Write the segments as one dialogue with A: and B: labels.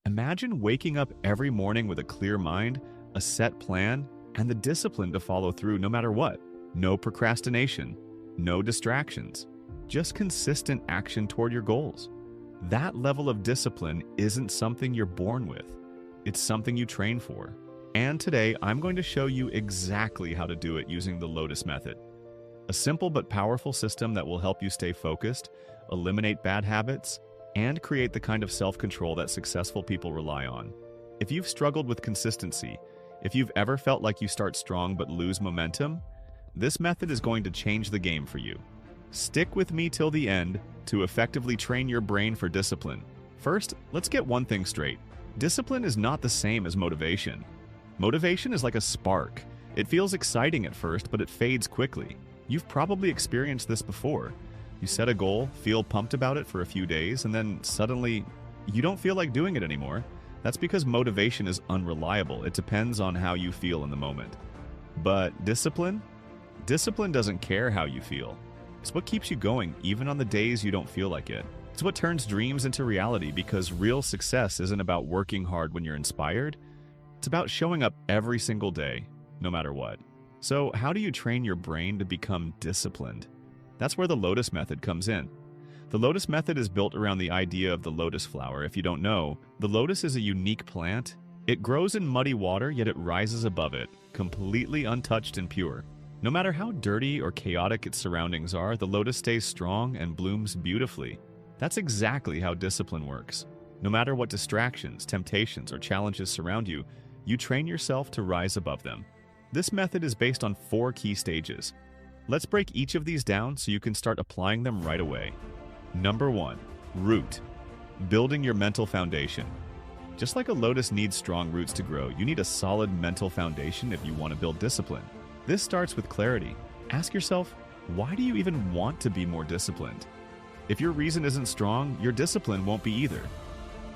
A: Imagine waking up every morning with a clear mind, a set plan, and the discipline to follow through no matter what. No procrastination, no distractions, just consistent action toward your goals. That level of discipline isn't something you're born with. It's something you train for. And today, I'm going to show you exactly how to do it using the Lotus Method. A simple but powerful system that will help you stay focused, eliminate bad habits, and create the kind of self-control that successful people rely on. If you've struggled with consistency, if you've ever felt like you start strong but lose momentum, this method is going to change the game for you. Stick with me till the end to effectively train your brain for discipline. First, let's get one thing straight. Discipline is not the same as motivation. Motivation is like a spark. It feels exciting at first, but it fades quickly. You've probably experienced this before. You set a goal, feel pumped about it for a few days, and then suddenly you don't feel like doing it anymore. That's because motivation is unreliable. It depends on how you feel in the moment. But discipline? Discipline doesn't care how you feel. It's what keeps you going even on the days you don't feel like it. It's what turns dreams into reality, because real success isn't about working hard when you're inspired. It's about showing up every single day, no matter what. So how do you train your brain to become disciplined? That's where the Lotus Method comes in. The Lotus Method is built around the idea of the lotus flower. If you don't know, the lotus is a unique plant. It grows in muddy water, yet it rises above it, completely untouched and pure. No matter how dirty or chaotic its surroundings are, the lotus stays strong and blooms beautifully. That's exactly how discipline works. No matter what distractions, temptations, or challenges surround you, you train yourself to rise above them. This method is based on 4 key stages. Let's break each of these down so you can start applying them right away. Number 1. Root. Building your mental foundation. Just like a lotus needs strong roots to grow, you need a solid mental foundation if you want to build discipline. This starts with clarity. Ask yourself, why do you even want to be more disciplined? If your reason isn't strong, your discipline won't be either.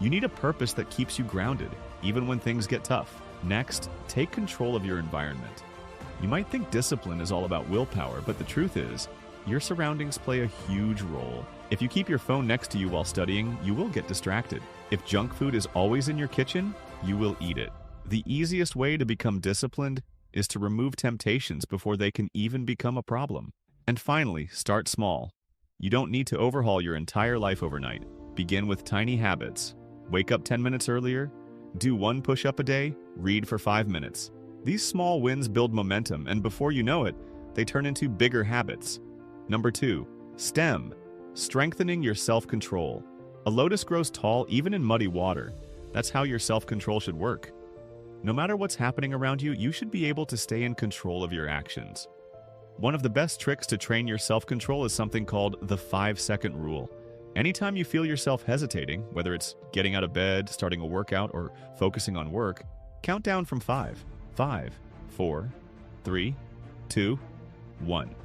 A: You need a purpose that keeps you grounded, even when things get tough. Next, take control of your environment. You might think discipline is all about willpower, but the truth is, your surroundings play a huge role. If you keep your phone next to you while studying, you will get distracted. If junk food is always in your kitchen, you will eat it. The easiest way to become disciplined is to remove temptations before they can even become a problem. And finally, start small. You don't need to overhaul your entire life overnight. Begin with tiny habits. Wake up 10 minutes earlier, do 1 push-up a day, read for 5 minutes. These small wins build momentum, and before you know it, they turn into bigger habits. Number 2, stem. Strengthening your self-control. A lotus grows tall even in muddy water. That's how your self-control should work. No matter what's happening around you, you should be able to stay in control of your actions. One of the best tricks to train your self-control is something called the 5-second rule. Anytime you feel yourself hesitating, whether it's getting out of bed, starting a workout, or focusing on work, count down from 5. 5, 4, 3, 2, 1.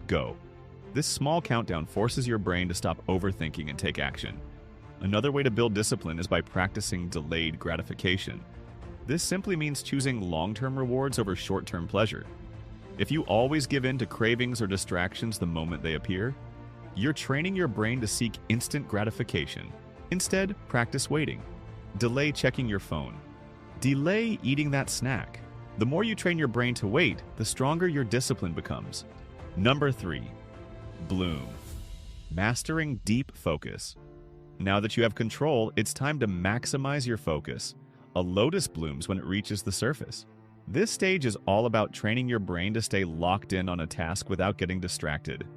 A: Go. This small countdown forces your brain to stop overthinking and take action. Another way to build discipline is by practicing delayed gratification. This simply means choosing long-term rewards over short-term pleasure. If you always give in to cravings or distractions the moment they appear, you're training your brain to seek instant gratification. Instead, practice waiting. Delay checking your phone. Delay eating that snack. The more you train your brain to wait, the stronger your discipline becomes. Number 3. Bloom. Mastering deep focus. Now that you have control, it's time to maximize your focus. A lotus blooms when it reaches the surface. This stage is all about training your brain to stay locked in on a task without getting distracted.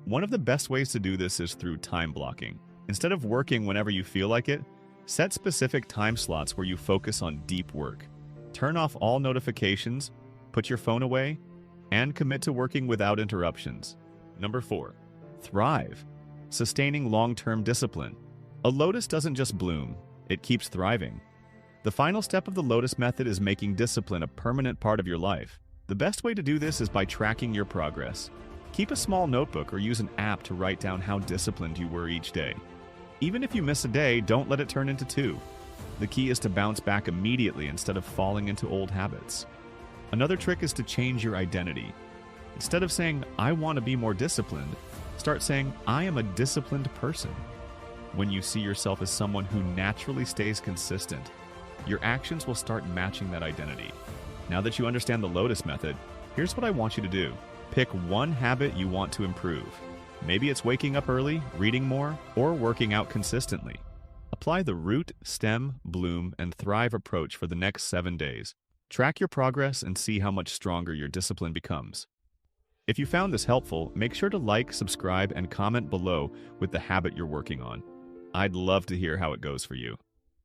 A: One of the best ways to do this is through time blocking. Instead of working whenever you feel like it, set specific time slots where you focus on deep work. Turn off all notifications, put your phone away, and commit to working without interruptions. Number 4. Thrive. Sustaining long-term discipline. A lotus doesn't just bloom, it keeps thriving. The final step of the Lotus Method is making discipline a permanent part of your life. The best way to do this is by tracking your progress. Keep a small notebook or use an app to write down how disciplined you were each day. Even if you miss a day, don't let it turn into 2. The key is to bounce back immediately instead of falling into old habits. Another trick is to change your identity. Instead of saying, "I want to be more disciplined," start saying, "I am a disciplined person." When you see yourself as someone who naturally stays consistent, your actions will start matching that identity. Now that you understand the Lotus Method, here's what I want you to do. Pick one habit you want to improve. Maybe it's waking up early, reading more, or working out consistently. Apply the root, stem, bloom, and thrive approach for the next 7 days. Track your progress and see how much stronger your discipline becomes. If you found this helpful, make sure to like, subscribe, and comment below with the habit you're working on. I'd love to hear how it goes for you.